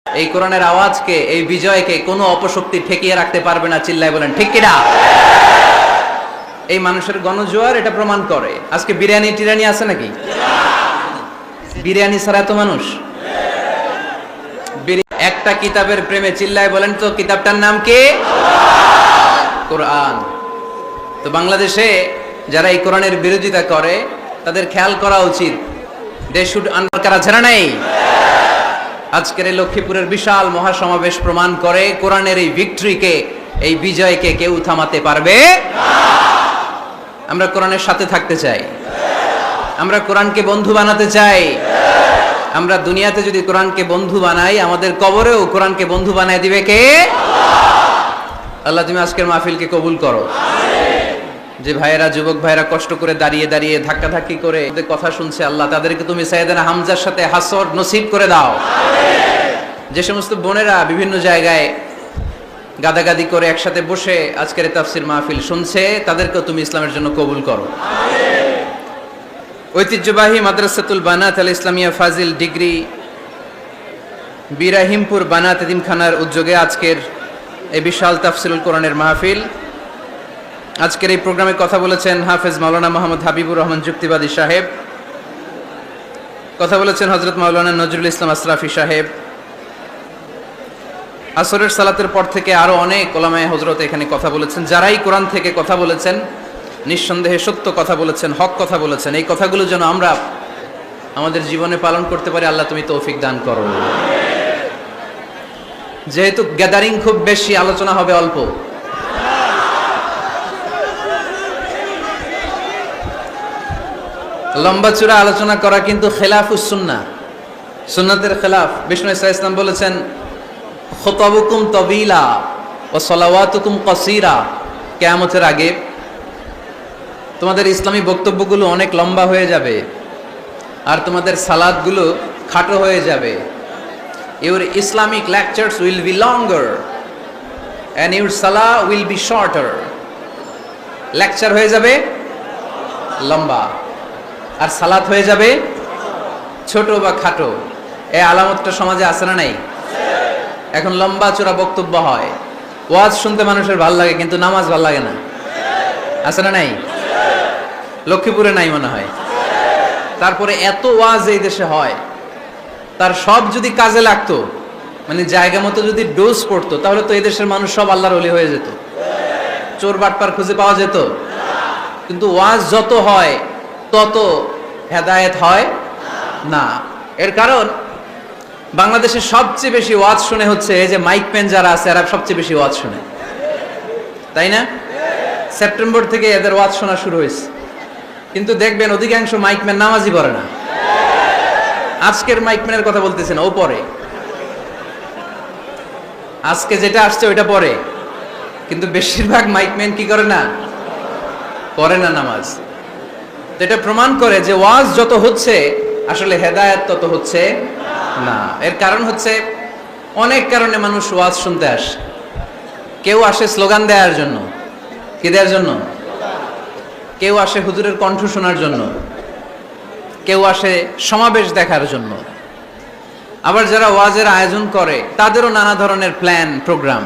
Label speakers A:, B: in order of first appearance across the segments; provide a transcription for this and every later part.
A: এই কোরআনের আওয়াজকে, এই বিজয়কে কোনো অপশক্তি ঠেকিয়ে রাখতে পারবে না। চিল্লায় বলেন ঠিক কিনা? এই মানুষের গণজোয়ার এটা প্রমাণ করে। আজকে বিরিয়ানি টিরানি আছে নাকি? বিরিয়ানি ছাড়া এত মানুষ? একটা কিতাবের প্রেমে চিল্লায় বলেন তো, কিতাবটার নাম কি? কোরআন। তো বাংলাদেশে যারা এই কোরআনের বিরোধিতা করে তাদের খেয়াল করা উচিত। দে শুড আন্ডার ঝাড়া নাই। আজকের এই লক্ষ্মীপুরের বিশাল মহাসমাবেশ প্রমাণ করে কোরআনের এই ভিক্টরিকে, এই বিজয়কে কেউ থামাতে পারবে না। আমরা কোরআনের সাথে থাকতে চাই, আমরা কোরআনকে বন্ধু বানাতে চাই। আমরা দুনিয়াতে যদি কোরআনকে বন্ধু বানাই, আমাদের কবরেও কোরআনকে বন্ধু বানায় দিবে কে? আল্লাহ, তুমি আজকের মাহফিলকে কবুল করো। যে ভাইয়েরা, যুবক ভাইয়েরা কষ্ট করে দাঁড়িয়ে দাঁড়িয়ে ধাক্কাধাক্কি করে কথা শুনছে, আল্লাহ তাদেরকে তুমি সাইয়েদনা হামজার সাথে হাসর নসিব করে দাও। যে সমস্ত বোনেরা বিভিন্ন জায়গায় গাদাগাদি করে একসাথে বসে আজকের তাফসির মাহফিল শুনছে, তাদেরকেও তুমি ইসলামের জন্য কবুল করো। ঐতিহ্যবাহী মাদ্রাসাতুল বানাত আল ইসলামিয়া ফাজিল ডিগ্রি বিরাহিমপুর বানাত এতিমখানার উদ্যোগে আজকের এই বিশাল তাফসিরুল কোরআনের মাহফিল। আজকের এই প্রোগ্রামে কথা বলেছেন হাফেজ মাওলানা মোহাম্মদ হাবিবুর রহমান যুক্তিবাদী সাহেব, কথা বলেছেন হযরত মাওলানা নজরুল ইসলাম আসরাফি সাহেব। আসরের সালাতের পর থেকে আরো অনেক ওলামায়ে হযরত এখানে কথা বলেছেন। যারাই কোরআন থেকে কথা বলেছেন, নিঃসন্দেহে সত্য কথা বলেছেন, হক কথা বলেছেন। এই কথাগুলো যেন আমরা আমাদের জীবনে পালন করতে পারি, আল্লাহ তুমি তৌফিক দান করো। যেহেতু গ্যাদারিং খুব বেশি, আলোচনা হবে অল্প। লম্বা চূড়া আলোচনা করা কিন্তু খেলাফুস সুন্নাহ, সুন্নাতের খেলাফ। বিষ্ণু ইসা ইসলাম বলেছেন, খুতাবুকুম তাবিলা ওয়া সালাওয়াতুকুম কাসীরা। কিয়ামতের আগে তোমাদের ইসলামী বক্তব্যগুলো অনেক লম্বা হয়ে যাবে আর তোমাদের সালাতগুলো খাটো হয়ে যাবে। Your Islamic lectures will be longer and your সালাহ উইল বি শর্টার। লেকচার হয়ে যাবে লম্বা আর সালাত হয়ে যাবে ছোট বা খাটো। এই আলামতটা সমাজে আছে না নাই? এখন লম্বা চূড়া বক্তব্য হয়, ওয়াজ শুনতে মানুষের ভাল লাগে, কিন্তু নামাজ ভাল লাগে না। আছে না নাই? লক্ষ্মীপুরে নাই মনে হয়। তারপরে এত ওয়াজ এই দেশে হয়, তার সব যদি কাজে লাগতো, মানে জায়গা মতো যদি ডোজ পড়তো, তাহলে তো এই দেশের মানুষ সব আল্লাহর ওলি হয়ে যেত, চোর বাটপার খুঁজে পাওয়া যেত। কিন্তু ওয়াজ যত হয় তত হেদায়েত হয় না। এর কারণ বাংলাদেশে সবচেয়ে বেশি ওয়াজ শুনে হচ্ছে এই যে মাইক পেন যারা আছে, এরা সবচেয়ে বেশি ওয়াজ শুনে, তাই না? সেপ্টেম্বর থেকে এদের ওয়াজ শোনা শুরু হয়েছে, কিন্তু দেখবেন অধিকাংশ মাইকম্যান নামাজই পড়ে না। আজকের মাইকম্যানের কথা বলতেছেন, ও পড়ে, আজকে যেটা আসছে ওইটা পড়ে, কিন্তু বেশিরভাগ মাইকম্যান কি করে না? পড়ে না নামাজ। এটা প্রমাণ করে যে ওয়াজ যত হচ্ছে আসলে হেদায়েত তত হচ্ছে না। এর কারণ হচ্ছে অনেক কারণে মানুষ ওয়াজ শুনতে আসে। কেউ আসে স্লোগান দেওয়ার জন্য, কি দেওয়ার জন্য? কেউ আসে হুজুরের কণ্ঠ শোনার জন্য, কেউ আসে সমাবেশ দেখার জন্য। আবার যারা ওয়াজের আয়োজন করে তাদেরও নানা ধরনের প্ল্যান প্রোগ্রাম।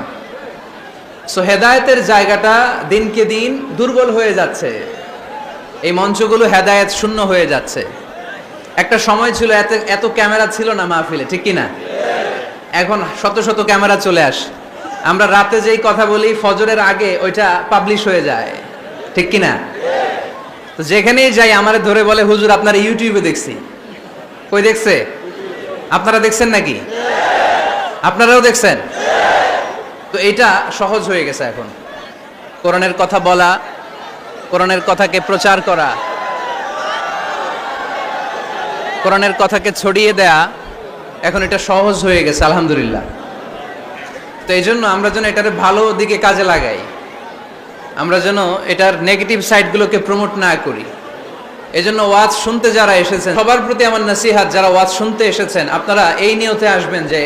A: সো হেদায়েতের জায়গাটা দিনকে দিন দুর্বল হয়ে যাচ্ছে। এই মঞ্চগুলো হেদায়েত শূন্য হয়ে যাচ্ছে। একটা সময় ছিল এত ক্যামেরা ছিল না মাহফিলে, ঠিক কি না? এখন শত শত ক্যামেরা চলে আসে। আমরা রাতে যেই কথা বলি ফজরের আগে ওইটা পাবলিশ হয়ে যায়, ঠিক কি না? তো যেখানেই যাই আমারে ধরে বলে, হুজুর আপনার ইউটিউবে দেখছি। কই দেখছে? আপনারা দেখছেন নাকি? আপনারাও দেখছেন? তো এটা সহজ হয়ে গেছে এখন। কোরআনের কথা বলা, কোরআনের কথাকে প্রচার করা, কোরআনের কথাকে ছড়িয়ে দেয়া, এখন এটা সহজ হয়ে গেছে আলহামদুলিল্লাহ। তো এই জন্য আমরা যেন এটার ভালো দিকে কাজে লাগাই, আমরা যেন এটার নেগেটিভ সাইডগুলোকে প্রমোট না করি। এই জন্য ওয়াজ শুনতে যারা এসেছেন, সবার প্রতি আমার নসিহাত, যারা ওয়াজ শুনতে এসেছেন আপনারা এই নিয়তে আসবেন যে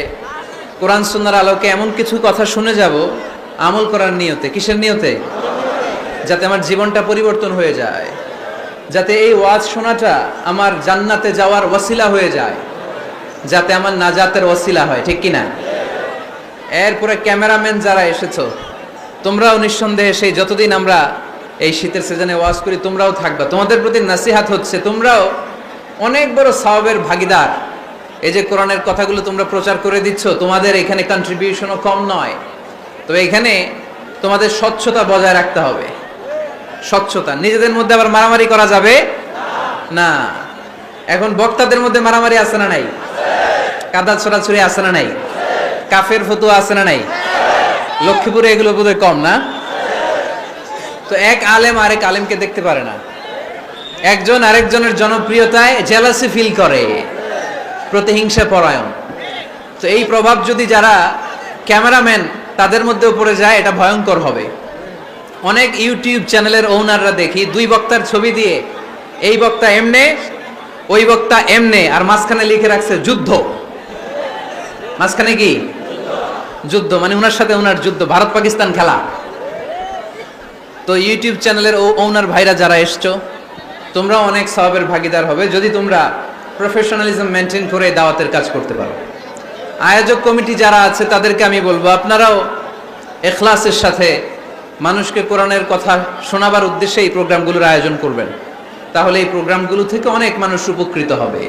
A: কোরআন সুন্নাহর আলোকে এমন কিছু কথা শুনে যাব আমল করার নিয়তে। কিসের নিয়তে? যাতে আমার জীবনটা পরিবর্তন হয়ে যায়, যাতে এই ওয়াজ শোনাটা আমার জান্নাতে যাওয়ার ওয়াসিলা হয়ে যায়। যাতে আমার নাজাতের ওসিলা হয়, ঠিক কিনা? এরপরে ক্যামেরাম্যান যারা এসেছো, তোমরাও নিঃসন্দেহে সেই যতদিন আমরা এই শীতের সিজনে ওয়াজ করি তোমরাও থাকবা। তোমাদের প্রতি নাসিহাত হচ্ছে, তোমরাও অনেক বড় সওয়াবের ভাগীদার। এই যে কোরআনের কথাগুলো তোমরা প্রচার করে দিচ্ছ, তোমাদের এখানে কন্ট্রিবিউশনও কম নয়। তো এখানে তোমাদের স্বচ্ছতা বজায় রাখতে হবে। স্বচ্ছতা, নিজেদের মধ্যে আবার মারামারি করা যাবে না। এখন বক্তাদের মধ্যে মারামারি আছে না নাই? কাদা ছড়াছড়ি আছে না নাই? কাফের ফতুয়া আছে না নাই? লক্ষ্মীপুরে এগুলো বোধহয় কম না? তো এক আলেম আরেক আলেমকে দেখতে পারে না, একজন আরেকজনের জনপ্রিয়তায় জেলাসি ফিল করে, প্রতিহিংসা পরায়ণ। তো এই প্রভাব যদি যারা ক্যামেরাম্যান তাদের মধ্যেও পড়ে যায়, এটা ভয়ঙ্কর হবে। অনেক ইউটিউব চ্যানেলের ওনাররা দেখি দুই বক্তার ছবি দিয়ে, এই বক্তা এমনে, ওই বক্তা এমনে, আর মাঝখানে লিখে রাখছে যুদ্ধ। মাঝখানে কি যুদ্ধ, মানে ওনার সাথে ওনার যুদ্ধ, ভারত পাকিস্তান খেলা। তো ইউটিউব চ্যানেলের ওনার ভাইরা যারা এসছো, তোমরা অনেক সওয়াবের ভাগীদার হবে যদি তোমরা প্রফেশনালিজম মেনটেন করে দাওয়াতের কাজ করতে পারো। আয়োজক কমিটি যারা আছে তাদেরকে আমি বলবো, আপনারাও ইখলাসের সাথে মানুষকে কোরআনের কথা শোনাবার উদ্দেশ্যে এই প্রোগ্রামগুলোর আয়োজন করবেন, তাহলে এই প্রোগ্রামগুলো থেকে অনেক মানুষ উপকৃত হবে।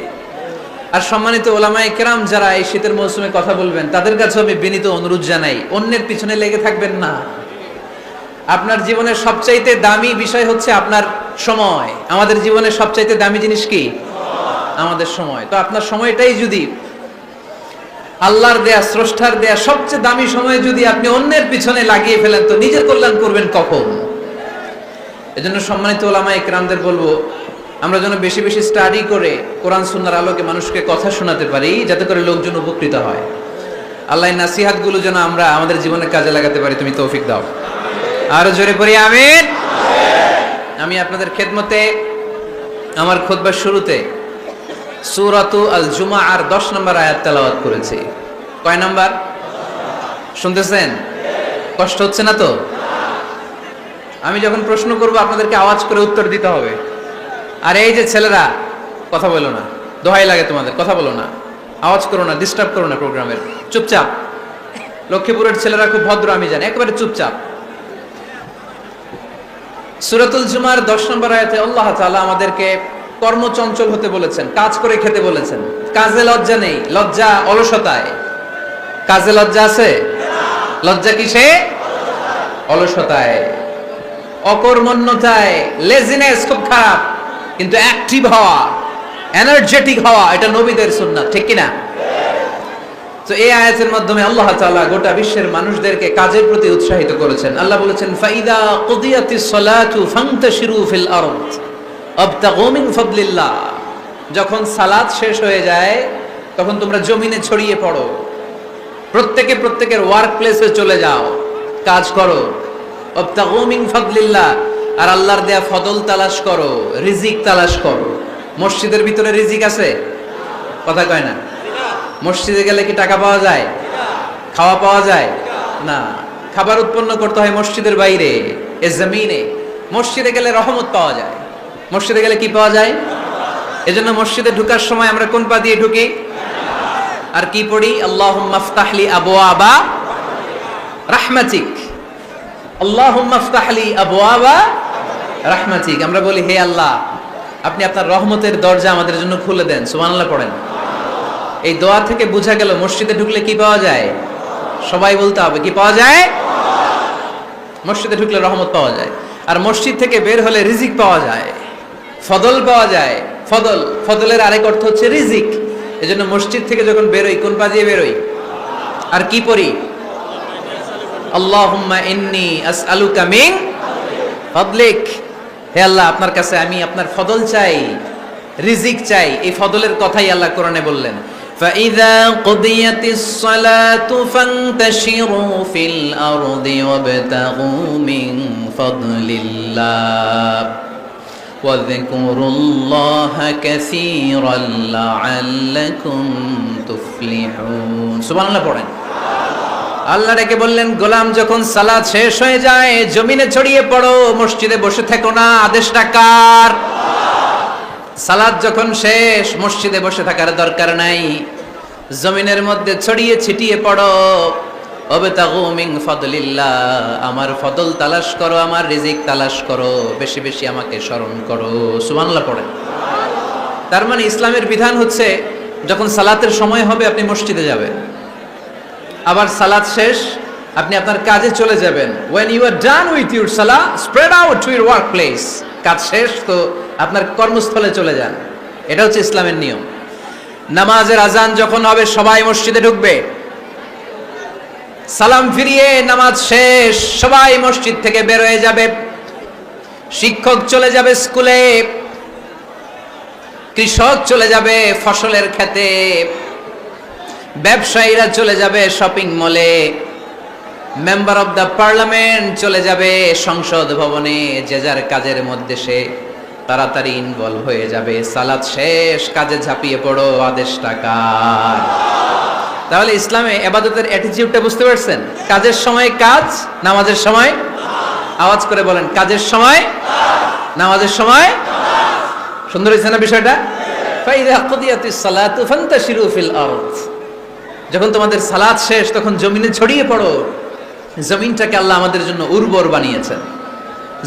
A: আর সম্মানিত ওলামায়ে কেরাম যারা এই শীতের মৌসুমে কথা বলবেন, তাদের কাছে আমি বিনীত অনুরোধ জানাই, অন্যের পিছনে লেগে থাকবেন না। আপনার জীবনের সবচাইতে দামি বিষয় হচ্ছে আপনার সময়। আমাদের জীবনের সবচাইতে দামি জিনিস কি? আমাদের সময়। তো আপনার সময়টাই যদি আল্লাহর দেয়া, স্রষ্টার দেয়া সবচেয়ে দামি সময় যদি আপনি অন্যের পিছনে লাগিয়ে ফেলেন, তো নিজের কল্যাণ করবেন কখন? এজন্য সম্মানিত ওলামায়ে কেরামদের বলবো, আমরা যেন বেশি বেশি স্টাডি করে কোরআন সুন্নাহর আলোকে মানুষকে কথা শোনাতে পারি, যাতে করে লোকজন উপকৃত হয়। আল্লাহ নাসিহাতগুলো যেন আমরা আমাদের জীবনে কাজে লাগাতে পারি, তুমি তৌফিক দাও। আরো জোরে পড়ি আমিন। আমি আপনাদের খেদমতে আমার খুতবার শুরুতে সূরাতু আল জুমাআর 10 নম্বর আয়াত তেলাওয়াত করেছি। কয় নাম্বার শুনতেছেন? কষ্ট হচ্ছে না তো? আমি যখন প্রশ্ন করব আপনাদেরকে আওয়াজ করে উত্তর দিতে হবে। আর এই যে ছেলেরা, কথা বলো না, দোহাই লাগে তোমাদের, কথা বলো না, আওয়াজ করো না, ডিস্টার্ব করো না প্রোগ্রামের, চুপচাপ। লক্ষ্মীপুরের ছেলেরা খুব ভদ্র আমি জানি, একেবারে চুপচাপ। সূরাতুল জুমার 10 নম্বর আয়াতে আল্লাহ তাআলা আমাদেরকে কর্মচঞ্চল হতে বলেছেন, কাজ করে খেতে বলেছেন। কাজে লজ্জা নেই, লজ্জা অলসতায়। কাজে লজ্জা আছে? লজ্জা কিসে? অলসতায়, অকর্মণ্যতায়। লেজিনেস খুব খারাপ, কিন্তু অ্যাক্টিভ হওয়া, এনার্জেটিক হওয়া, এটা নবীদের সুন্নাত, ঠিক কিনা? তো এই আয়াতের মাধ্যমে আল্লাহ তাআলা গোটা বিশ্বের মানুষদেরকে কাজের প্রতি উৎসাহিত করেছেন। আল্লাহ বলেছেন, ফাইদা কুদিয়াতিস সালাতু ফান্তাশিরু ফিল আরদ আবতাগু মিন ফাদলিল্লাহ। যখন সালাত শেষ হয়ে যায়, তখন তোমরা জমিনে ছড়িয়ে পড়ো, প্রত্যেকে প্রত্যেকের ওয়ার্ক প্লেসে চলে যাও, কাজ করো। আবতাগু মিন ফাদলিল্লাহ, আর আল্লাহর দেয়া ফদল তালাশ করো, রিজিক তালাশ করো। মসজিদের ভিতরে রিজিক আছে? কথা কয় না। মসজিদে গেলে কি টাকা পাওয়া যায়? খাওয়া পাওয়া যায় না। খাবার উৎপন্ন করতে হয় মসজিদের বাইরে, এ জমিনে। মসজিদে গেলে রহমত পাওয়া যায়। মসজিদে গেলে কি পাওয়া যায়? এজন্য মসজিদে ঢুকার সময় আমরা কোন পা দিয়ে ঢুকি? আর কি পড়ি? আল্লাহুম্মা ইফতাহলি আবওয়াবা রাহমাতিক। আল্লাহুম্মা ইফতাহলি আবওয়াবা রাহমাতিক। আমরা বলি, হে আল্লাহ, আপনি আপনার রহমতের দরজা আমাদের জন্য খুলে দেন। সুবহানাল্লাহ পড়েন। এই দোয়া থেকে বোঝা গেল মসজিদে ঢুকলে কি পাওয়া যায়? সবাই বলতে হবে, কি পাওয়া যায়? মসজিদে ঢুকলে রহমত পাওয়া যায়। আর মসজিদ থেকে বের হলে রিজিক পাওয়া যায়, ফদল পাওয়া যায়। ফদল, ফদলের আরেক অর্থ হচ্ছে রিজিক। এজন্য মসজিদ থেকে যখন বেরোই, কোন পা দিয়ে বেরোই? আর কি পড়ি? আল্লাহুম্মা ইন্নী আসআলুকা মিন ফাদলিক। হে আল্লাহ, আপনার কাছে আমি আপনার ফদল চাই, রিজিক চাই। এই ফদলের কথাই আল্লাহ কোরআনে বললেন, فَإِذَا قُضِيَتِ الصَّلَاةُ فَانْتَشِرُوا فِي الْأَرْضِ وَابْتَغُوا مِنْ فَضْلِ اللَّهِ وَاذْكُرُوا اللَّهَ كَثِيرًا لَعَلَّكُمْ تُفْلِحُونَ। সুবহানাল্লাহ পড়েন। আল্লাহ ডেকে বললেন, গোলাম, যখন সালাত শেষ হয়ে যায়, জমিনে ছড়িয়ে পড়ো, মসজিদে বসে থেকো না। আদেশটা কার? সালাত যখন শেষ, মসজিদে বসে থাকার দরকার নাই। জমিনের মধ্যে ছড়িয়ে ছিটিয়ে পড়ো, ওয়াবতাগু মিন ফাদলিল্লাহ, আমার ফদল তালাশ করো, আমার রিজিক তালাশ করো, বেশি বেশি আমাকে স্মরণ করো। সুবহানাল্লাহ পড়েন। তার মানে ইসলামের বিধান হচ্ছে যখন সালাতের সময় হবে আপনি মসজিদে যাবেন, আবার সালাত শেষ আপনি আপনার কাজে চলে যাবেন। when you are done with your salah spread out to your workplace, কাজ শেষ তো আপনার কর্মস্থলে চলে যান। এটা হচ্ছে ইসলামের নিয়ম। নামাজের আজান যখন হবে সবাই মসজিদে ঢুকবে, সালাম ফিরিয়ে নামাজ শেষ সবাই মসজিদ থেকে বের হয়ে যাবে। শিক্ষক চলে যাবে স্কুলে, কৃষক চলে যাবে ফসলের খেতে, ব্যবসায়ীরা চলে যাবে শপিং মলে, মেম্বার অব দ্য পার্লামেন্ট চলে যাবে সংসদ ভবনে, যে যার কাজের মধ্যে সে তাড়াতাড়ি ইনভলভ হয়ে যাবে। সালাত শেষ, কাজে ঝাঁপিয়ে পড়ো, আদেশটা কার? তাহলে ইসলামে ইবাদতের অ্যাটিটিউডটা বুঝতে পারছেন? কাজের সময় কাজ, নামাজের সময় আওয়াজ করে বলেন, কাজের সময় নামাজের সময়। সুন্দর হয়েছে না বিষয়টা? ফাইদা কুদিয়াতিস সালাতু ফান্তাশিরু ফিল আরদ, যখন তোমাদের সালাত শেষ তখন জমিনে ছড়িয়ে পড়ো। জমিনটাকে আল্লাহ আমাদের জন্য উর্বর বানিয়েছেন।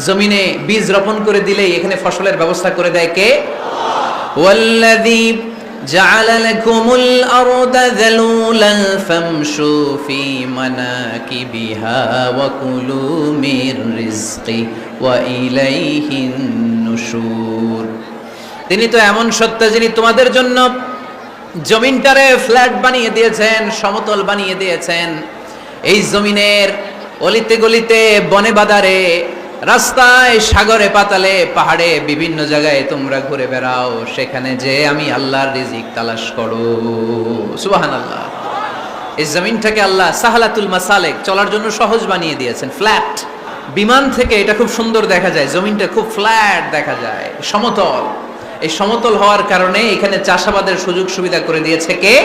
A: জমিনে বীজ রোপণ করে দিলেই এখানে ফসলের ব্যবস্থা করে দেয় কে? ওয়াল্লাযী জাআলা লাকুমুল আরদা যালুলান ফামশু ফি মানাকিবিহা ওয়া কুলু মির রিজকি ওয়া ইলাইহিন নুশুর। তিনি তো এমন সত্তা যিনি তোমাদের জন্য জমিনটারে ফ্ল্যাট বানিয়ে দিয়েছেন, সমতল বানিয়ে দিয়েছেন। এই জমিনের অলিতে গলিতে, বনে বাদারে, রাস্তায়, সাগরে, পাতালে, পাহাড়ে, বিভিন্ন জায়গায় তোমরা ঘুরে বেড়াও, সেখানে যে আমি আল্লাহর রিজিক তালাশ করো। সুবহানাল্লাহ। এই জমিনটাকে আল্লাহ সাহালাতুল মাসালেক, চলার জন্য সহজ বানিয়ে দিয়েছেন, ফ্ল্যাট। বিমান থেকে এটা খুব সুন্দর দেখা যায়, জমিনটা খুব ফ্ল্যাট দেখা যায়, সমতল। এই সমতল হওয়ার কারণে এখানে চাষাবাদের সুযোগ সুবিধা করে দিয়েছে কে?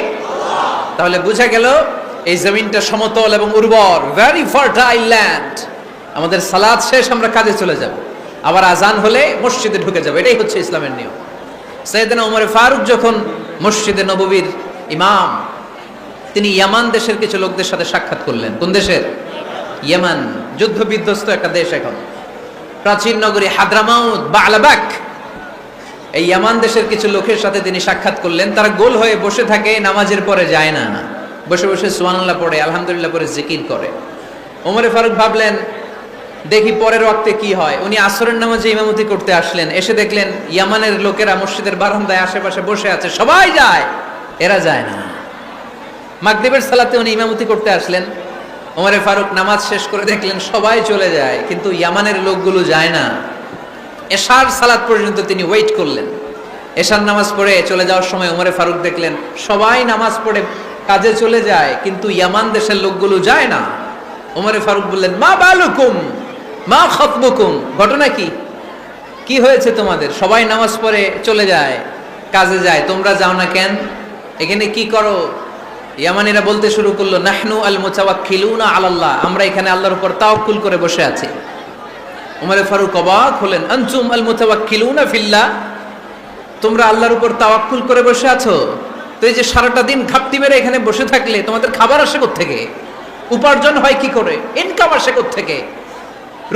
A: তাহলে বোঝা গেল এই জমিনটা সমতল এবং উর্বর, ভেরি ফার্টাইল ল্যান্ড। আমাদের সালাত শেষ আমরা কাজে চলে যাব, আবার আজান হলে মসজিদে ঢুকে যাব। এটাই হচ্ছে ইসলামের নিয়ম। সাইয়েদনা ওমর ফারুক যখন মসজিদে নববীর ইমাম, তিনি ইয়ামান দেশের কিছু লোকদের সাথে সাক্ষাৎ করলেন। কোন দেশের? ইয়ামান, যুদ্ধ বিধ্বস্ত একটা দেশ এখন। প্রাচীন নগরী হাদ্রামাউত বা আলাবাক, এই ইয়ামান দেশের কিছু লোকের সাথে তিনি সাক্ষাৎ করলেন। তারা গোল হয়ে বসে থাকে, নামাজের পরে যায় না, বসে বসে সুবহানাল্লাহ পড়ে, আলহামদুলিল্লাহ পড়ে জিকির করে। ওমর ফারুক ভাবলেন দেখি পরের ওয়াক্তে কি হয়। উনি আসরের নামাজে ইমামতি করতে আসলেন, এসে দেখলেন ইয়ামানের লোকেরা মসজিদের বারান্দায় আশেপাশে বসে আছে, সবাই যায়, এরা যায় না। মাগরিবের সালাতে উনি ইমামতি করতে আসলেন, ওমর ফারুক নামাজ শেষ করে দেখলেন সবাই চলে যায়, কিন্তু ইয়ামানের লোকগুলো যায় না। এশার সালাত পর্যন্ত তিনি ওয়েট করলেন। এশার নামাজ পড়ে চলে যাওয়ার সময় ওমর ফারুক দেখলেন সবাই নামাজ পড়ে কাজে চলে যায়, কিন্তু ইয়ামান দেশের লোকগুলো যায় না। ওমর ফারুক বললেন, মা বালুকুম মা খাতবুকুম, ঘটনা কি? কি হয়েছে তোমাদের? সবাই নামাজ পড়ে চলে যায়, কাজে যায়, তোমরা যাও না কেন? এখানে কি করো? ইয়ামানিরা বলতে শুরু করলো, নাহনু আল মুতাওয়াক্কিলুনা আলাল্লাহ, আমরা এখানে আল্লাহর উপর তাওয়াক্কুল করে বসে আছি। ওমর ফারুক অবাক হলেন, আনতুম আল মুতাওয়াক্কিলুনা ফিল্লাহ, তোমরা আল্লাহর উপর তাওয়াক্কুল করে বসে আছো? তো এই যে সারাটা দিন ঘাপটি মেরে এখানে বসে থাকলে তোমাদের খাবার আসে কোত্থেকে? উপার্জন হয় কি করে? ইনকাম আসে কোত্থেকে?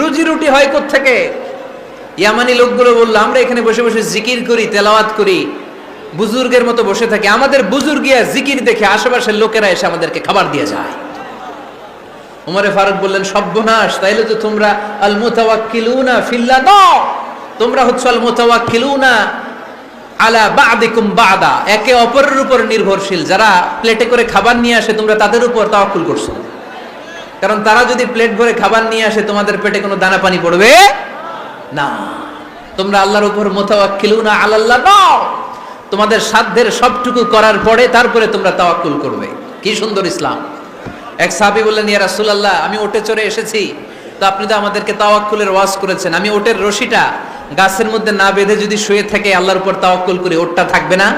A: রুজি রুটি হয় কোত্থেকে? ইয়ামানি লোকগুলো বললো, আমরা এখানে বসে বসে জিকির করি, তেলাওয়াত করি, বুজুর্গের মতো বসে থাকি, আমাদের বুজুর্গিয়া জিকির দেখে আশেপাশের লোকেরা এসে আমাদেরকে খাবার দিয়ে যায়। ওমর ফারুক বললেন, সর্বনাশ, তাইলে তো তোমরা আল মুতাওয়াক্কিলুনা ফিল্লাহ নও, তোমরা হচ্ছে আল মুতাওয়াক্কিলুনা আলা বা'দিকুম বা'দা, একে অপরের উপর নির্ভরশীল। যারা প্লেটে করে খাবার নিয়ে আসে তোমরা তাদের উপর তাওয়াক্কুল করছো, কারণ তারা যদি প্লেট ভরে খাবার নিয়ে আসে তোমাদের পেটে কোনো দানা পানি পড়বে না। তোমরা আল্লাহর উপর মুতাওয়াক্কিলুনা আলাল্লাহ নও, তোমাদের সাধ্যের সবটুকু করার পরে তারপরে তোমরা তাওয়াক্কুল করবে। কি সুন্দর ইসলাম! এক সাহাবী বললেন, ইয়া রাসূলুল্লাহ, আমি ওটে চড়ে এসেছি, তো আপনি তো আমাদেরকে তাওয়াক্কুলের ওয়াজ করেছেন, আমি ওটের রশিটা গাছের মধ্যে না বেঁধে যদি শুয়ে থেকে আল্লাহর উপর তাওয়াক্কুল করি, ওটটা থাকবে না?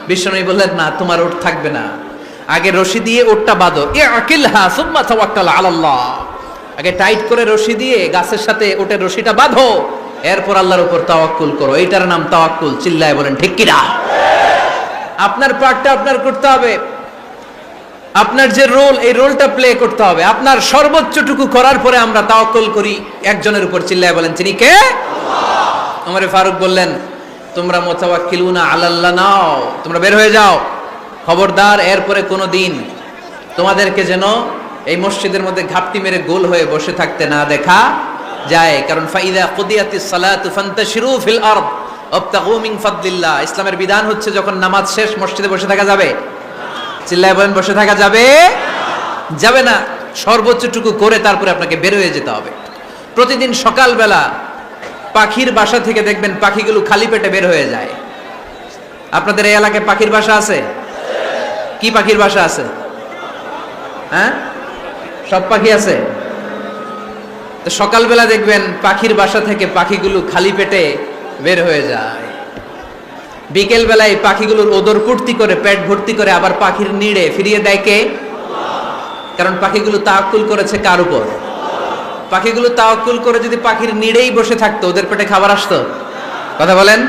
A: বিশ্বনবী বললেন, না, তোমার ওট থাকবে না, আগে রশি দিয়ে ওটটা বাঁধো, ইআকিলহা সুম্মা তাওয়াক্কাল আলাল্লাহ, আগে টাইট করে রশি দিয়ে গাছের সাথে ওটের রশিটা বাঁধো, এরপর আল্লাহর উপর তাওয়াক্কুল করো। এইটার নাম তাওয়াক্কুল। চিল্লায় বলেন ঠিক কিনা? আপনার পার্টটা আপনার করতে হবে। আপনার যে রোল, এই রোলটা প্লে করতে হবে। আপনার সর্বোচ্চটুকু করার পরে আমরা তাওয়াক্কুল করি একজনের উপর। চিল্লায় বলেন, তিনি কে? ওমর ফারুক বললেন, তোমরা মুতাওয়াক্কিলুনা আলাল্লাহ নাও, তোমরা বের হয়ে যাও। খবরদার এরপরে কোনো দিন তোমাদেরকে যেন এই মসজিদের মধ্যে ঘাপটি মেরে গোল হয়ে বসে থাকতে না দেখা যায়। কারণ ফাইদা কুদিয়াতিস সালাতু ফান্তাশিরু ফিল আরদ ওয়াবতাগু মিন ফাদলিল্লাহ। ইসলামের বিধান হচ্ছে যখন নামাজ শেষ মসজিদে বসে থাকা যাবে। চিল্লায় বলেন, বসে থাকা যাবে? যাবে না। সর্বোচ্চটুকু করে তারপরে আপনাকে বের হয়ে যেতে হবে। প্রতিদিন সকালবেলা পাখির বাসা থেকে দেখবেন পাখিগুলো খালি পেটে বের হয়ে যায়। আপনাদের এই এলাকায় পাখির বাসা আছে? কি পাখির বাসা আছে? হ্যাঁ, সব পাখি আছে। তো সকালবেলা দেখবেন পাখির বাসা থেকে পাখিগুলো খালি পেটে বের হয়ে যায়। বিকেল বেলায় পাখিগুলোর ওদর পূর্তি করে পেট ভর্তি করে আবার পাখির নিড়ে ফিরিয়ে দেয় কে? কারণ পাখিগুলো তাওয়াক্কুল করেছে কার উপর? পাখিগুলো তাওয়াক্কুল করে যদি পাখির নিড়েই বসে থাকতো, ওদের পেটে খাবার আসতো? কথা বলেন।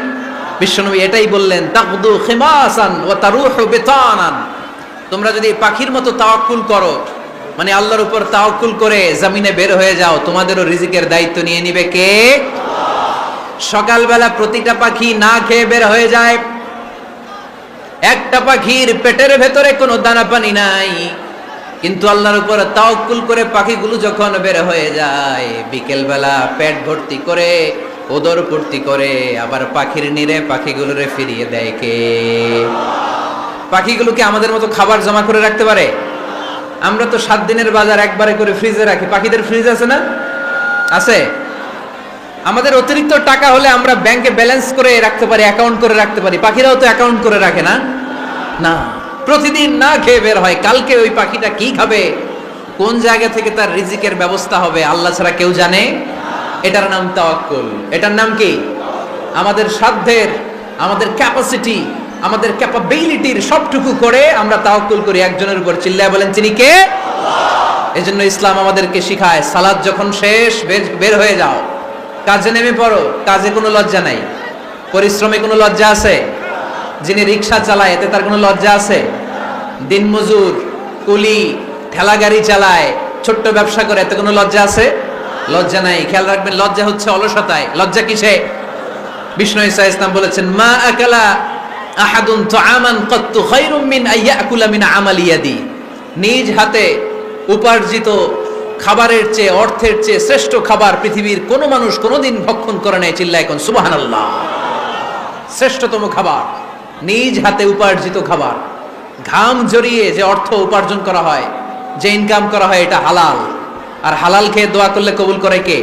A: বিশ্বনবী এটাই বললেন, তাকদু খিমাসান ওয়া তারুহু বিতানান। তোমরা যদি পাখির মতো তাওয়াক্কুল করো, মানে আল্লাহর উপর তাওয়াক্কুল করে জমিনে বের হয়ে যাও, তোমাদেরও রিজিকের দায়িত্ব নিয়ে নিবে কে? সকালবেলা প্রতিটা পাখি না খেয়ে বের হয়ে যায়। একটা পাখির পেটের ভেতরে কোনো দানা পানি নাই, কিন্তু আল্লাহর উপর তাওয়াক্কুল করে পাখিগুলো যখন বের হয়ে যায়, বিকেল বেলা পেট ভর্তি করে ওদর ভর্তি করে আবার পাখির নিরে পাখিগুলোরে ফিরিয়ে দেয় কে? পাখিগুলোকে আমাদের মতো খাবার জমা করে রাখতে পারে? আমরা তো 7 দিনের বাজার একবারে করে ফ্রিজে রাখি। পাখিদের ফ্রিজ আছে না? আছে। আমাদের অতিরিক্ত টাকা হলে আমরা ব্যাংকে ব্যালেন্স করে রাখতে পারি, অ্যাকাউন্ট করে রাখতে পারি। পাখিরাও তো অ্যাকাউন্ট করে রাখে না? না, প্রতিদিন না খেয়ে বের হয়। কালকে ওই পাখিটা কি খাবে, কোন জায়গা থেকে তার রিজিকের ব্যবস্থা হবে আল্লাহ ছাড়া কেউ জানে। এটার নাম তাওয়াক্কুল। এটার নাম কি? আমাদের সাধ্যের, আমাদের ক্যাপাসিটি, আমাদের ক্যাপাবিলিটির সবটুকু করে আমরা তাওয়াক্কুল করি একজনের উপর। চিল্লায় বলেন, তিনি কে? এজন্য ইসলাম আমাদেরকে শিখায়, সালাত যখন শেষ বের হয়ে যাও, কাজে নেমে পড়ো। কাজে কোনো লজ্জা নাই, পরিশ্রমে কোনো লজ্জা আছে? যিনি রিক্সা চালায় এতে তার কোনো লজ্জা আছে? দিনমজুর, কুলি, ঠেলা গাড়ি চালায়, ছোট্ট ব্যবসা করে, এতে কোনো লজ্জা আছে? লজ্জা নাই। খেয়াল রাখবেন, লজ্জা হচ্ছে অলসতায়। লজ্জা কিসে? বিষ্ণু ঈসা ইসলাম বলেছেন, মা আকালা আহাদুন তুআমান কাত্তু খায়রুম মিন আইয়াকুলা মিন আমালি ইয়াদি। নিজ হাতে উপার্জিত খাবারের চেয়ে, অর্থের চেয়ে শ্রেষ্ঠ খাবার পৃথিবীর কোন মানুষ কোনোদিন ভক্ষণ করে নাই। চিল্লায় এখন সুবহানাল্লাহ। শ্রেষ্ঠতম খাবার নিজ হাতে উপার্জিত খাবার। ঘাম জড়িয়ে যে অর্থ উপার্জন করা হয়, যে ইনকাম করা হয়, এটা হালাল। আর হালাল খেয়ে দোয়া করলে কবুল করে কে?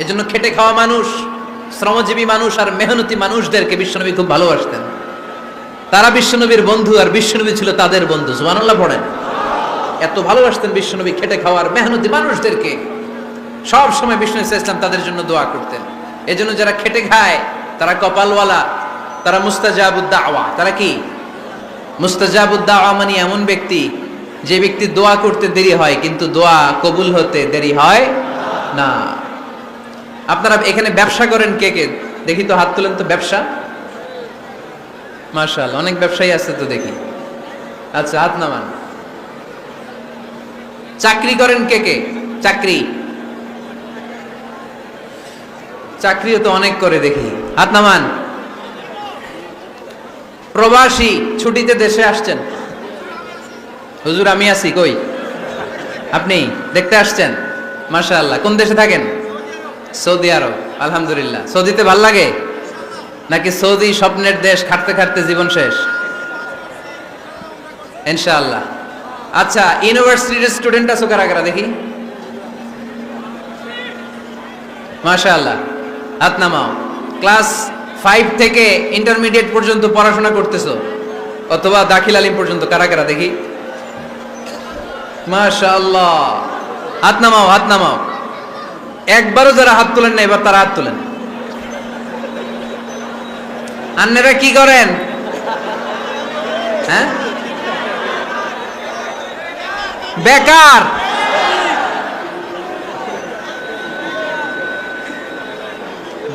A: এজন্য খেটে খাওয়া মানুষ, শ্রমজীবী মানুষ আর মেহনতি মানুষদেরকে বিশ্বনবী খুব ভালোবাসতেন। তারা বিশ্বনবীর বন্ধু আর বিশ্বনবী ছিল তাদের বন্ধু। সুবহানাল্লাহ পড়েন। এত ভালোবাসতেন বিশ্বনবী খেটে খাওয়ার মেহনতি মানুষদেরকে। সব সময় বিষ্ণু ইসলাম তাদের জন্য দোয়া করতেন। এজন্য যারা খেটে খায় তারা কপালওয়ালা, তারা মুস্তাজাবুদ দাওয়া। তারা কি? মুস্তাজাবুদ দাওয়া মানে এমন ব্যক্তি যে ব্যক্তি দোয়া করতে দেরি হয় কিন্তু দোয়া কবুল হতে দেরি হয় না। আপনারা এখানে ব্যবসা করেন কে কে? দেখি তো, হাত তুলেন তো। ব্যবসা, মাশাআল্লাহ, অনেক ব্যবসায়ী আছে তো দেখি। আচ্ছা, হাত নামান। চাকরি করেন কে কে? চাকরি, চাকরিও তো অনেক করে দেখি, হাত নামান। প্রবাসী, ছুটিতে দেশে আসছেন। হুজুর আমি আছি, কই? আপনি দেখতে আসছেন? মাশাআল্লাহ। কোন দেশে থাকেন? সৌদি আরব। আলহামদুলিল্লাহ। সৌদিতে ভাল লাগে নাকি সৌদি স্বপ্নের দেশ, খাটতে খাটতে জীবন শেষ? ইনশাআল্লাহ। আচ্ছা, ইউনিভার্সিটির স্টুডেন্ট আছো কারা কারা দেখি? মাশাআল্লাহ, হাত নামাও। ক্লাস 5 থেকে ইন্টারমিডিয়েট পর্যন্ত পড়াশোনা করতেছো, অথবা দাখিল আলিম পর্যন্ত, কারা কারা দেখি? মাশাআল্লাহ, হাত নামাও, হাত নামাও। একবারও যারা হাত তোলেন না এবার তারা হাত তোলেন। আপনারা কি করেন? হ্যাঁ, বেকার।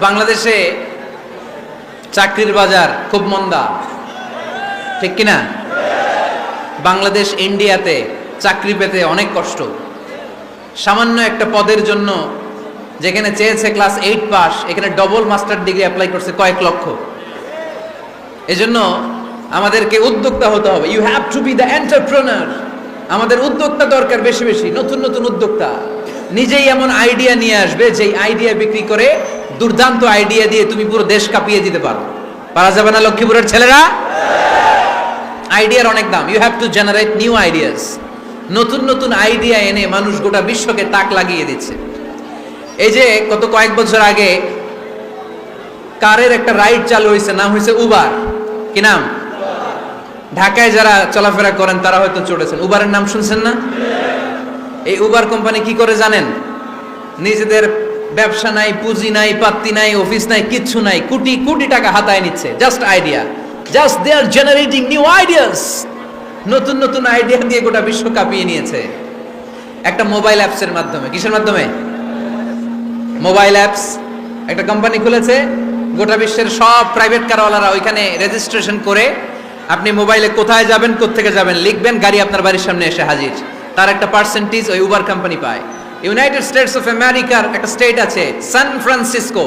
A: বাংলাদেশে চাকরির বাজার খুব মন্দা, ঠিক কিনা? বাংলাদেশ ইন্ডিয়াতে চাকরি পেতে অনেক কষ্ট। সামান্য একটা পদের জন্য যেখানে চেয়েছে ক্লাস 8 পাস, এখানে ডবল মাস্টার ডিগ্রি অ্যাপ্লাই করছে কয়েক লক্ষ। এজন্য আমাদেরকে উদ্যোক্তা হতে হবে। You have to be the entrepreneur. আমাদের উদ্যোক্তা দরকার, বেশি বেশি নতুন নতুন উদ্যোক্তা। নিজেই এমন আইডিয়া নিয়ে আসবে যেই আইডিয়া বিক্রি করে দুর্দান্ত আইডিয়া দিয়ে তুমি পুরো দেশ কাঁপিয়ে দিতে পারো। পারা যাবে না লক্ষ্মীপুরের ছেলেরা? আইডিয়ার অনেক দাম। You have to generate new ideas. নতুন নতুন আইডিয়া এনে মানুষ গোটা বিশ্বকে তাক লাগিয়ে দিচ্ছে। এই যে গত কয়েক বছর আগে কারের একটা রাইড চালু হয়েছে, নাম হয়েছে উবার। কি নাম? ঢাকায় যারা চলাফেরা করেন তারা হয়তো চড়েছেন। উবারের নাম শুনছেন না? এই উবার কোম্পানি কি করে জানেন? নিজেদের ব্যবসা নাই, পুঁজি নাই, পাত্তি নাই, অফিস নাই, কিচ্ছু নাই, কোটি কোটি টাকা হাতায় নিচ্ছে। Just idea, just they are generating new ideas. নতুন নতুন আইডিয়া দিয়ে গোটা বিশ্ব কাঁপিয়ে নিয়েছে একটা মোবাইল অ্যাপসের মাধ্যমে। কিসের মাধ্যমে? Mobile apps. একটা কোম্পানি খুলেছে, গোটা বিশ্বের সব প্রাইভেট কারওয়ালারা ওইখানে রেজিস্ট্রেশন করে আপনি মোবাইলে কোথায় যাবেন, কোত্থেকে যাবেন লিখবেন, গাড়ি আপনার বাড়ির সামনে এসে হাজির। তার একটা পার্সেন্টেজ ওই উবার কোম্পানি পায়। ইউনাইটেড স্টেটস অফ আমেরিকার একটা স্টেট আছে সান ফ্রান্সিসকো,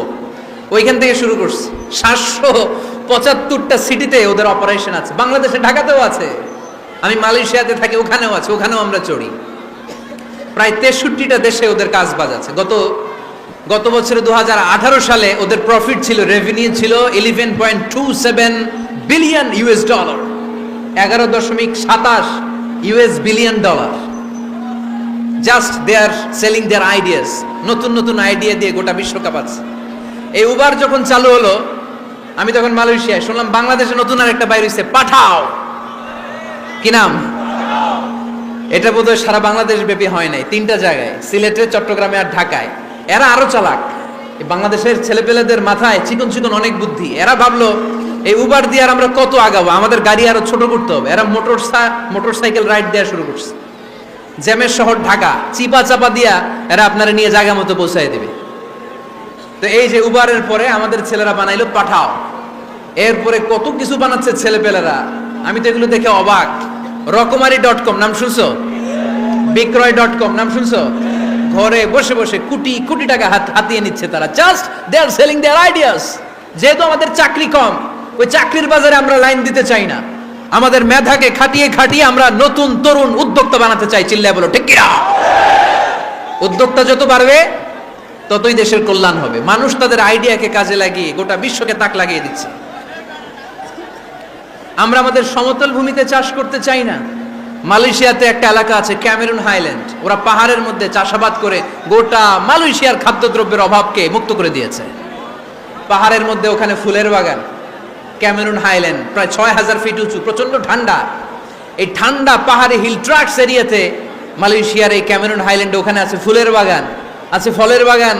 A: ওইখান থেকে শুরু করছে। 775টা সিটিতে ওদের অপারেশন আছে। বাংলাদেশে ঢাকাতেও আছে। আমি মালয়েশিয়াতে থাকি, ওখানেও আছে, ওখানেও আমরা চড়ি। প্রায় 63টা দেশে ওদের কাজ বাজ আছে। গত বছরে 2018 সালে ওদের প্রফিট ছিল, রেভিনিউ ছিল 11.27 billion US dollar, 11.27 US billion dollar. Just they are selling their ideas. নতুন নতুন আইডিয়া দিয়ে গোটা বিশ্ব কাঁপাচ্ছে। এই উবার যখন চালু হলো, আমি তখন মালয়েশিয়ায়, শুনলাম বাংলাদেশে নতুন আর একটা বাইর হইছে, পাঠাও। কি নাম? এটা বোধহয় সারা বাংলাদেশ ব্যাপী হয় নাই, 3টা জায়গায়, সিলেটে, চট্টগ্রামে আর ঢাকায়। এরা আরো চালাক। বাংলাদেশের ছেলেপেলেদের মাথায় চিকন চিকন অনেক বুদ্ধি। এরা ভাবলো এই উবার দিয়ে আর আমরা কত আগাবো, আমাদের গাড়ি আরো ছোট করতে হবে। এরা মোটরসাইকেল রাইড দেওয়া শুরু করছে। জ্যামের শহর ঢাকা, চিপা চাপা দিয়া এরা আপনারা নিয়ে জায়গা মতো পৌঁছায় দিবে। তো এই যে উবারের পরে আমাদের ছেলেরা বানাইলো পাঠাও। এরপরে কত কিছু বানাচ্ছে ছেলেপেলেরা, আমি তো এগুলো দেখে অবাক। রকমারি.com নাম শুনছো? বিক্রয়.com নাম শুনছো? ঘরে বসে বসে কোটি কোটি টাকা হাতিয়ে নিচ্ছে তারা। Just they are selling their ideas. যেহেতু আমাদের চাকরি কম, ওই চাকরির বাজারে আমরা লাইন দিতে চাই না। আমাদের মেধাকে খাটিয়ে খাটিয়ে আমরা নতুন তরুণ উদ্যোক্তা বানাতে চাই। চিল্লায় বলো ঠিক কিনা? উদ্যোক্তা যত বাড়বে ততই দেশের কল্যাণ হবে। মানুষ তাদের আইডিয়াকে কাজে লাগিয়ে গোটা বিশ্বকে তাক লাগিয়ে দিচ্ছে। আমরা আমাদের সমতল ভূমিতে চাষ করতে চাই না। মালয়েশিয়াতে একটা এলাকা আছে ক্যামেরুন হাইল্যান্ড, ওরা পাহাড়ের মধ্যে চাষাবাদ করে গোটা মালয়েশিয়ার খাদ্যদ্রব্যের অভাবকে মুক্ত করে দিয়েছে। পাহাড়ের মধ্যে ওখানে ফুলের বাগান, ক্যামেরুন হাইল্যান্ড প্রায় 6000 ফিট উঁচু, প্রচন্ড ঠান্ডা। এই ঠান্ডা পাহাড়ি হিল ট্রাক্স এরিয়াতে মালয়েশিয়ার এই ক্যামেরুন হাইল্যান্ডে ওখানে আছে ফুলের বাগান, আছে ফলের বাগান,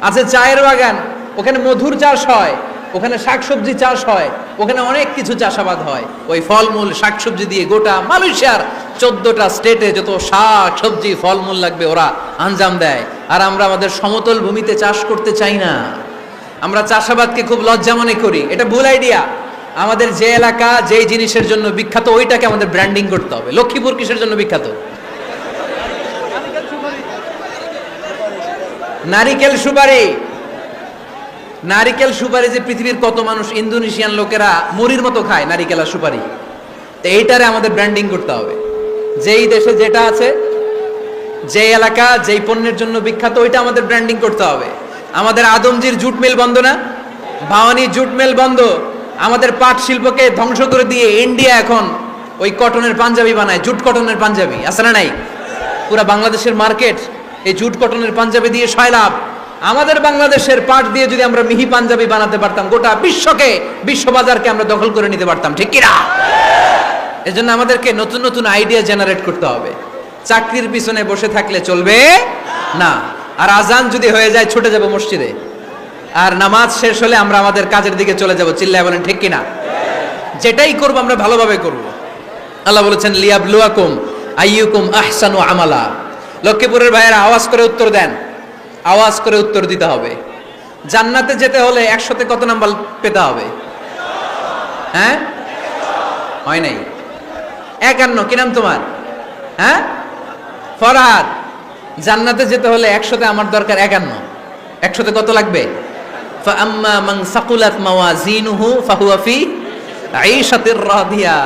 A: আছে চায়ের বাগান, ওখানে মধুর চাষ হয়, ওখানে শাকসবজি চাষ হয়, ওখানে অনেক কিছু চাষাবাদ হয়। ওই ফলমূল শাকসবজি দিয়ে গোটা মালয়েশিয়ার 14টা স্টেটে যত শাক সবজি ফলমূল লাগবে ওরা আঞ্জাম দেয়। আর আমরা আমাদের সমতল ভূমিতে চাষ করতে চাই না। আমরা চাষাবাদকে খুব লজ্জা মনে করি। এটা ভুল আইডিয়া। আমাদের যে এলাকা যেই জিনিসের জন্য বিখ্যাত ওইটাকে আমাদের ব্র্যান্ডিং করতে হবে। লক্ষ্মীপুর কিসের জন্য বিখ্যাত? নারিকেল সুপারি। নারিকেল সুপারি যে পৃথিবীর কত মানুষ, ইন্দোনেশিয়ান লোকেরা মুড়ির মতো খায় নারিকেল আর সুপারি। তো এইটারে আমাদের ব্র্যান্ডিং করতে হবে। যেই দেশে যেটা আছে, যেই এলাকা যেই পণ্যের জন্য বিখ্যাত ওইটা আমাদের ব্র্যান্ডিং করতে হবে। আমাদের আদমজির জুট মিল বন্ধ না? ভাওয়ানি জুট মিল বন্ধ। আমাদের পাট শিল্পকে ধ্বংস করে দিয়ে ইন্ডিয়া এখন ওই কটনের পাঞ্জাবি বানায়, জুট কটনের পাঞ্জাবি। আছে না নাই? পুরা বাংলাদেশের মার্কেট এই জুট কটনের পাঞ্জাবি দিয়ে সয়লাভ। আমাদের বাংলাদেশের পাট দিয়ে যদি আমরা মিহি পাঞ্জাবি বানাতে পারতাম, গোটা বিশ্ববাজারকে আমরা দখল করে নিতে পারতাম। ঠিক কিনা? এজন্য আমাদেরকে নতুন নতুন আইডিয়া জেনারেট করতে হবে। চাকরির পিছনে বসে থাকলে চলবে না। আর আজান যদি হয়ে যায় ছুটে যাব মসজিদে, আর নামাজ শেষ হলে আমরা আমাদের কাজের দিকে চলে যাব। চিল্লায় বলেন ঠিক কিনা? যেটাই করব আমরা ভালোভাবে করব। আল্লাহ বলেছেন লিয়াবলুয়াকুম আইয়ুকুম আহসানু আমালা। লক্ষ্মীপুরের ভাইয়েরা আওয়াজ করে উত্তর দেন। আওয়াজ করে উত্তর দিতে হবে। জান্নাতে যেতে হলে 100তে কত নাম্বার পেতে হবে? হ্যাঁ, হয় নাই। 51। কি নাম তোমার? হ্যাঁ, ফরহাদ। জান্নাতে যেতে হলে 100তে আমার দরকার 51। 100তে কত লাগবে? ফাআম্মা মান সাকুলাত মাওয়াজিনুহু ফাহুয়া ফি আইশাতির রাদিয়া।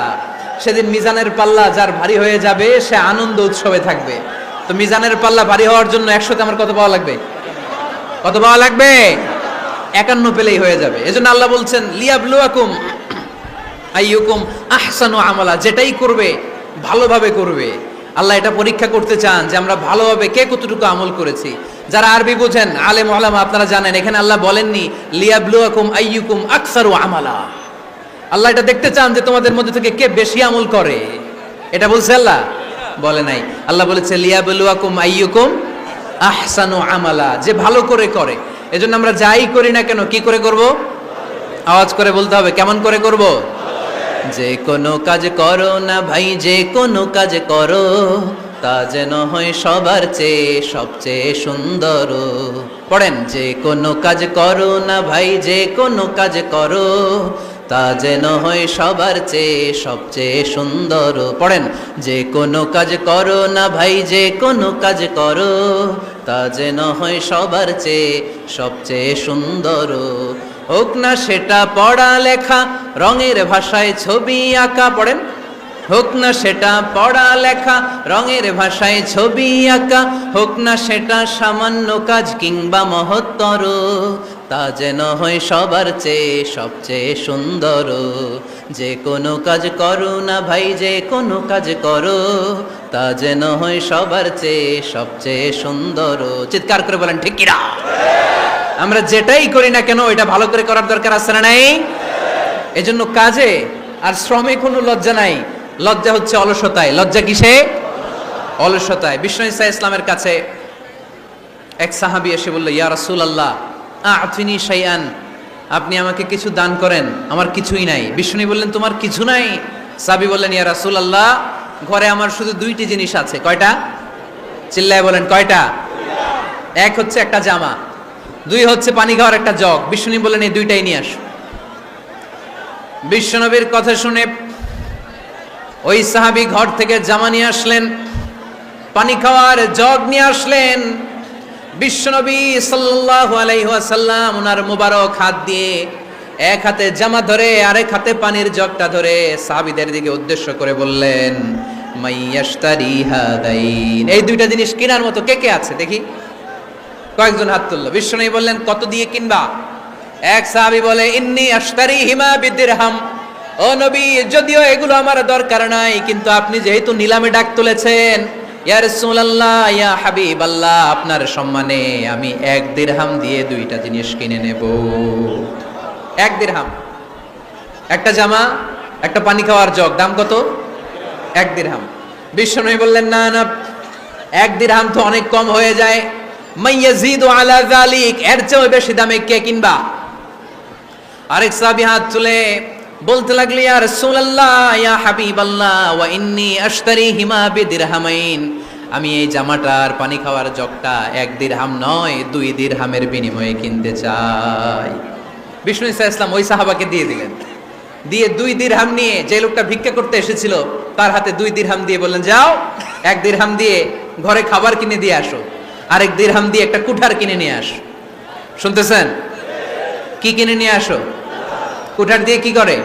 A: সেদিন মিজানের পাল্লা যার ভারী হয়ে যাবে সে আনন্দ উৎসবে থাকবে। তো মিজানের পাল্লা ভারী হওয়ার জন্য 100তে আমার কত পাওয়া লাগবে? কত পাওয়া লাগবে? 51 পেলেই হয়ে যাবে। এজন্য আল্লাহ বলছেন লিয়াবলুয়াকুম আইয়ুকুম আহসানু আমালা, যেটাই করবে ভালোভাবে করবে। আল্লাহ এটা পরীক্ষা করতে চান যে আমরা ভালোভাবে কে কতটুকু আমল করেছি। যারা আরবি বুঝেন আলেম ওলামা আপনারা জানেন, এখানে আল্লাহ বলেননি লিয়াবলুয়াকুম আইয়ুকুম আকসারু আমালা। আল্লাহ এটা দেখতে চান যে তোমাদের মধ্যে থেকে কে বেশি আমল করে, এটা বলছে আল্লাহ? বলে নাই। আল্লাহ বলেছে লিয়াবলুয়াকুম আইয়ুকুম আহসানু আমালা, যে ভালো করে করে। এজন্য আমরা যাই করি না কেন কি করে করব? আওয়াজ করে বলতে হবে। কেমন করে করব? যে কোনো কাজ করো না ভাই, যে কোনো কাজ করো তা যেন হয় সবার চেয়ে সবচেয়ে সুন্দর। পড়েন, যে কোনো কাজ করো না ভাই, যে কোনো কাজ করো তা যেন হয় সবার চেয়ে সবচেয়ে সুন্দর। পড়েন, যে কোনো কাজ করো না ভাই, যে কোনো কাজ করো তা যেন হয় সবার চেয়ে সবচেয়ে সুন্দর। হোক না সেটা পড়া লেখা, রঙের ভাষায় ছবি আঁকা। পড়েন, হোক না সেটা পড়া লেখা, রঙের ভাষায় ছবি আঁকা। হোক না সেটা সামান্য কাজ কিংবা মহত্তর, তা যেন হয় সবার চেয়ে সবচেয়ে সুন্দর। যে কোনো কাজ করো না ভাই, যে কোনো কাজ করো তা যেন হয় সবার চেয়ে সবচেয়ে সুন্দর। চিৎকার করে বলেন ঠিক কিনা? আমরা যেটাই করি না কেন এটা ভালো করে করার দরকার আছে না নাই? এজন্য কাজে আর শ্রমে কোনো লজ্জা নাই। লজ্জা হচ্ছে অলসতায়। লজ্জা কিসে? অলসতায়। বিষ্ণু ইসা ইসলামের কাছে এক সাহাবী এসে বলল, ইয়া রাসূলুল্লাহ আ'তিনি শাইআন, আপনি আমাকে কিছু দান করেন, আমার কিছুই নাই। বিষ্ণু বললেন, তোমার কিছু নাই? সাহাবী বললেন, ইয়া রাসূলুল্লাহ ঘরে আমার শুধু 2টি জিনিস আছে। কয়টা? চিল্লায় বলেন কয়টা? এক হচ্ছে একটা জামা, 2 হচ্ছে পানি খাওয়ার একটা জগ। বিষ্ণু বললেন, এই 2টাই নিয়ে আসো। বিশ্বনবীর কথা শুনে ওই সাহাবী ঘর থেকে জামা নিয়ে আসলেন, পানি খাওয়ার জগ নিয়ে আসলেন। বিশ্বনবী সাল্লাল্লাহু আলাইহি ওয়াসাল্লাম ওনার মুবারক হাত দিয়ে এক হাতে জামা ধরে আরেক হাতে পানির জগটা ধরে সাহাবীদের দিকে উদ্দেশ্য করে বললেন, মাইয়াশতারি হাদাইন, এই 2টা জিনিস কেনার মতো কে কে আছে দেখি? কয়েকজন হাত তুলল। বিশ্বনবী বললেন, কত দিয়ে কিনবা? এক সাহাবী বলে, ইন্নী আশতারিহিমা বিদিরহাম, ও নবী যদিও এগুলো আমার দরকার নাই, কিন্তু আপনি যেহেতু নিলামে ডাক তুলেছেন, ইয়া রাসূলুল্লাহ ইয়া হাবিবাল্লাহ, আপনার সম্মানে আমি 1 দিরহাম দিয়ে 2টা জিনিস কিনে নেব। 1 দিরহাম, একটা জামা, একটা পানি খাওয়ার জগ, দাম কত? 1 দিরহাম। বিশ্বনবী বললেন, না না, 1 দিরহাম তো অনেক কম হয়ে যায়। মাইয়াজিদু আলা যালিক, এর চেয়ে বেশি দামে কে কিনবা? আরেক সাহাবী হাত তুলে বলতে লাগলি, ইয়া রাসূলুল্লাহ ইয়া হাবিবাল্লাহ ওয়া ইন্নী আশতারিহিমা বিদিরহামাইন, আমি এই জামাটার পানি খাওয়ার জগটা 1 দিরহাম নয় 2 দিরহামের বিনিময়ে কিনতে চাই। বিষ্ণু ইসা ইসলাম ওই সাহাবাকে দিয়ে দিলেন। দিয়ে 2 দিরহাম নিয়ে যে লোকটা ভিক্ষা করতে এসেছিল তার হাতে 2 দিরহাম দিয়ে বললেন, যাও 1 দিরহাম দিয়ে ঘরে খাবার কিনে দিয়ে আসো, আরেক দিরহাম দিয়ে একটা কুঠার কিনে নিয়ে আসো। শুনতেছেন? কি কিনে নিয়ে আসো? কুঠার দিয়ে কি করে?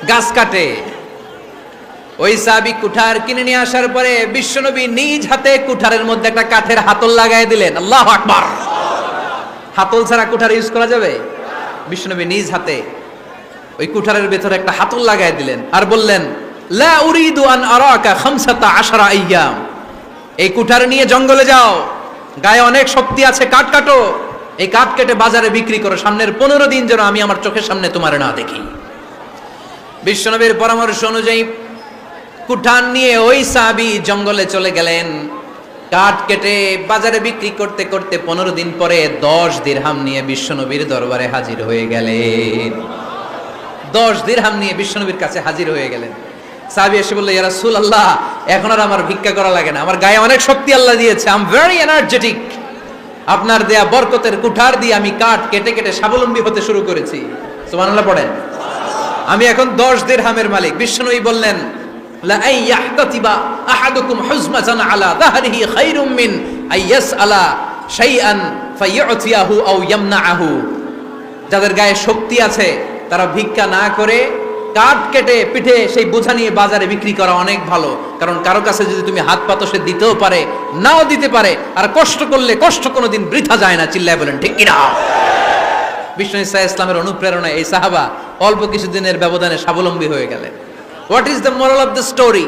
A: গাছ কাটে। ওই সাহাবী কুঠার কিনে নিয়ে আসার পরে বিশ্বনবী নিজ হাতে কুঠারের মধ্যে একটা কাঠের হাতল লাগাই দিলেন। আল্লাহু আকবার। হাতল ছাড়া কুঠার ইউজ করা যাবে? বিশ্বনবী নিজ হাতে ওই কুঠারের ভেতরে একটা হাতল লাগাই দিলেন আর বললেন, লা উরিদু আন আরাকা 15 আইয়াম, এই কুঠার নিয়ে জঙ্গলে যাও, গায়ে অনেক শক্তি আছে, কাঠ কাটো, এই কাঠ কেটে বাজারে বিক্রি করো, সামনের 15 দিন যেন আমি আমার চোখের সামনে তোমার না দেখি। বিশ্বনবীর পরামর্শ অনুযায়ী কুঠার নিয়ে ওই সাহাবী জঙ্গলে চলে গেলেন। কাঠ কেটে বাজারে বিক্রি করতে করতে 15 দিন পরে 10 দিরহাম নিয়ে বিশ্বনবীর দরবারে হাজির হয়ে গেলেন। 10 দিরহাম নিয়ে বিশ্বনবীর কাছে হাজির হয়ে গেলেন। সাহাবী এসে বলল, ইয়া রাসূলুল্লাহ এখন আর আমার ভিক্ষা করা লাগে না, আমার গায়ে অনেক শক্তি আল্লাহ দিয়েছে, আই এম ভেরি এনার্জেটিক, আপনার দেয়া বরকতের কুঠার দিয়ে আমি কাঠ কেটে কেটে স্বাবলম্বী হতে শুরু করেছি। সুবহানাল্লাহ পড়েন। আমি এখন 10 দিরহামের মালিক। বিশ্বনবী বললেন, লা আইয়াহতাতিবা আহাদুকুম হুজমাতান আলা যাহরিহি খায়রুম মিন আইয়াসআলা শাইআন ফায়ু'তিয়াহু আও ইয়ামনাহু। যাদের গায়ে শক্তি আছে তারা ভিক্ষা না করে কাঠ কেটে পিঠে সেই বোঝা নিয়ে বাজারে বিক্রি করা অনেক ভালো। কারণ কারো কাছে যদি তুমি হাত পাতো সে দিতেও পারে, নাও দিতে পারে। আর কষ্ট করলে কষ্ট কোনোদিন বৃথা যায় না। চিল্লায় বলেন ঠিক কিনা? বিষ্ণু ইসা ইসলামের অনুপ্রেরণায় এই সাহাবা অল্প কিছুদিনের ব্যবধানে স্বাবলম্বী হয়ে গেলেন। What is the moral of the story?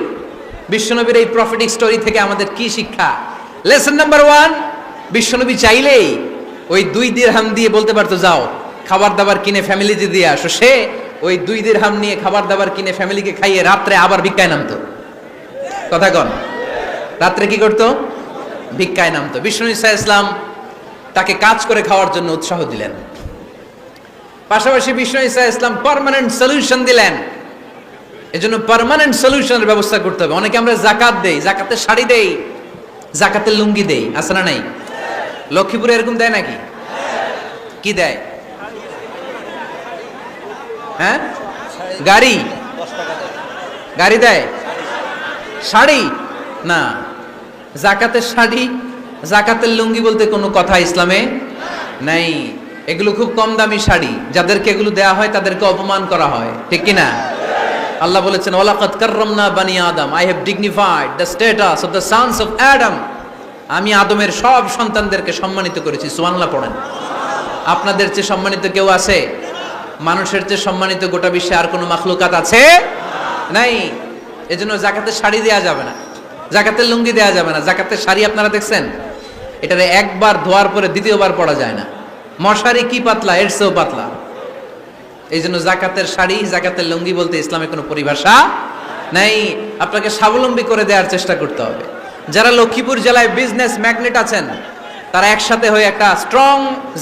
A: বিশ্বনবীর এই প্রফেটিক স্টোরি থেকে আমাদের কি শিক্ষা? লেসন নাম্বার 1, বিশ্বনবী চাইলেই ওই 2 দিরহাম দিয়ে বলতে পারতো যাও খাবার দাবার কিনে ফ্যামিলিতে দিয়ে আসো। সে ওই 2 দিরহাম নিয়ে খাবার দাবার কিনে ফ্যামিলিকে খাইয়ে রাত্রে আবার ভিক্ষায় নামতো। কথা কন, রাত্রে কি করতো? ভিক্ষায় নামতো। বিষ্ণু ইসা ইসলাম তাকে কাজ করে খাওয়ার জন্য উৎসাহ দিলেন। পাশাপাশি বিষ্ণু ইসা ইসলাম পার্মানেন্ট সলিউশন দিলেন। এজন্য পার্মানেন্ট সলিউশনের ব্যবস্থা করতে হবে। অনেকে আমরা যাকাত দেই, যাকাতের শাড়ি দেই, যাকাতের লুঙ্গি দেই, আছে না নাই? লক্ষ্মীপুরে এরকম দেয় নাকি? কি দেয়? হ্যাঁ, গাড়ি গাড়ি দেয়, শাড়ি না। যাকাতের শাড়ি, যাকাতের লুঙ্গি বলতে কোনো কথা ইসলামে নাই। এগুলো খুব কম দামি শাড়ি, যাদেরকে এগুলো দেয়া হয় তাদেরকে অপমান করা হয়, ঠিক কি না? আল্লাহ বলেছেন ওয়ালাকাদ কাররামনা বানি আদম, I have dignified the status of the sons of Adam. আমি আদমের সব সন্তানদেরকে সম্মানিত করেছি। সুবহানাল্লাহ পড়েন। আপনাদের চেয়ে সম্মানিত কেউ আছে? মানুষের চেয়ে সম্মানিত গোটা বিশ্বে আর কোনো মাখলুকাত আছে? নাই। এজন্য যাকাতের শাড়ি দেয়া যাবে না, যাকাতের লুঙ্গি দেয়া যাবে না। যাকাতের শাড়ি আপনারা দেখছেন? এটারে একবার ধোয়ার পরে দ্বিতীয়বার পরা যায় না। মশারি কি পাতলা, এর চেয়েও পাতলা। এই জন্য যাকাতের শাড়ি, যাকাতের লুঙ্গি বলতে ইসলামে কোনো পরিভাষা নাই। আপনাকে স্বাবলম্বী করে দেওয়ার চেষ্টা করতে হবে। যারা লক্ষ্মীপুর জেলায় বিজনেস ম্যাগনেট আছেন তারা একসাথে হয়ে একটা স্ট্রং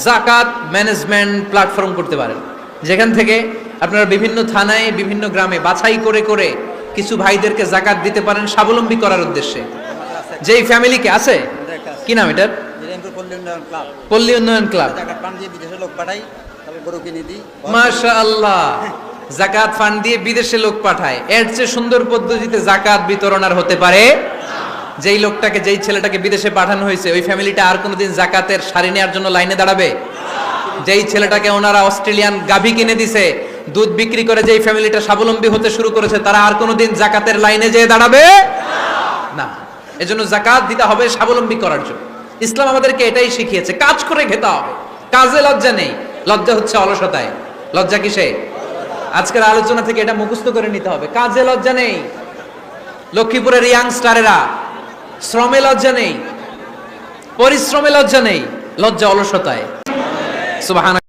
A: যাকাত ম্যানেজমেন্ট প্ল্যাটফর্ম করতে পারেন, যেখান থেকে আপনারা বিভিন্ন থানায়, বিভিন্ন গ্রামে বাছাই করে করে কিছু ভাইদেরকে যাকাত দিতে পারেন স্বাবলম্বী করার উদ্দেশ্যে। যেই ফ্যামিলিকে আছে, কি নাম এটার? পল্লী উন্নয়ন ক্লাব। মাশাআল্লাহ, যাকাত ফান্ড দিয়ে বিদেশে লোক পাঠায়। এর চেয়ে সুন্দর পদ্ধতিতে যাকাত বিতরণ আর হতে পারে? যেই লোকটাকে, যেই ছেলেটাকে বিদেশে পাঠানো হয়েছে ওই ফ্যামিলিটা আর কোনোদিন যাকাতের শাড়ি নেওয়ার জন্য লাইনে দাঁড়াবে? যেই ছেলেটাকে ওনারা অস্ট্রেলিয়ান গাভী কিনে দিছে, দুধ বিক্রি করে যেই ফ্যামিলিটা স্বাবলম্বী হতে শুরু করেছে, তারা আর কোনোদিন যাকাতের লাইনে যেয়ে দাঁড়াবে না। এজন্য যাকাত দিতে হবে স্বাবলম্বী করার জন্য। ইসলাম আমাদেরকে এটাই শিখিয়েছে, কাজ করে খেতে হবে। কাজে লজ্জা নেই, লজ্জা হচ্ছে অলসতায়। লজ্জা কিসে? আজকের আলোচনা থেকে এটা মুখস্থ করে নিতে হবে। কাজে লজ্জা নেই। লক্ষ্মীপুরের ইয়াংস্টারেরা শ্রমে লজ্জা নেই, পরিশ্রমে লজ্জা নেই, লজ্জা অলসতায়। সুবহানাল্লাহ।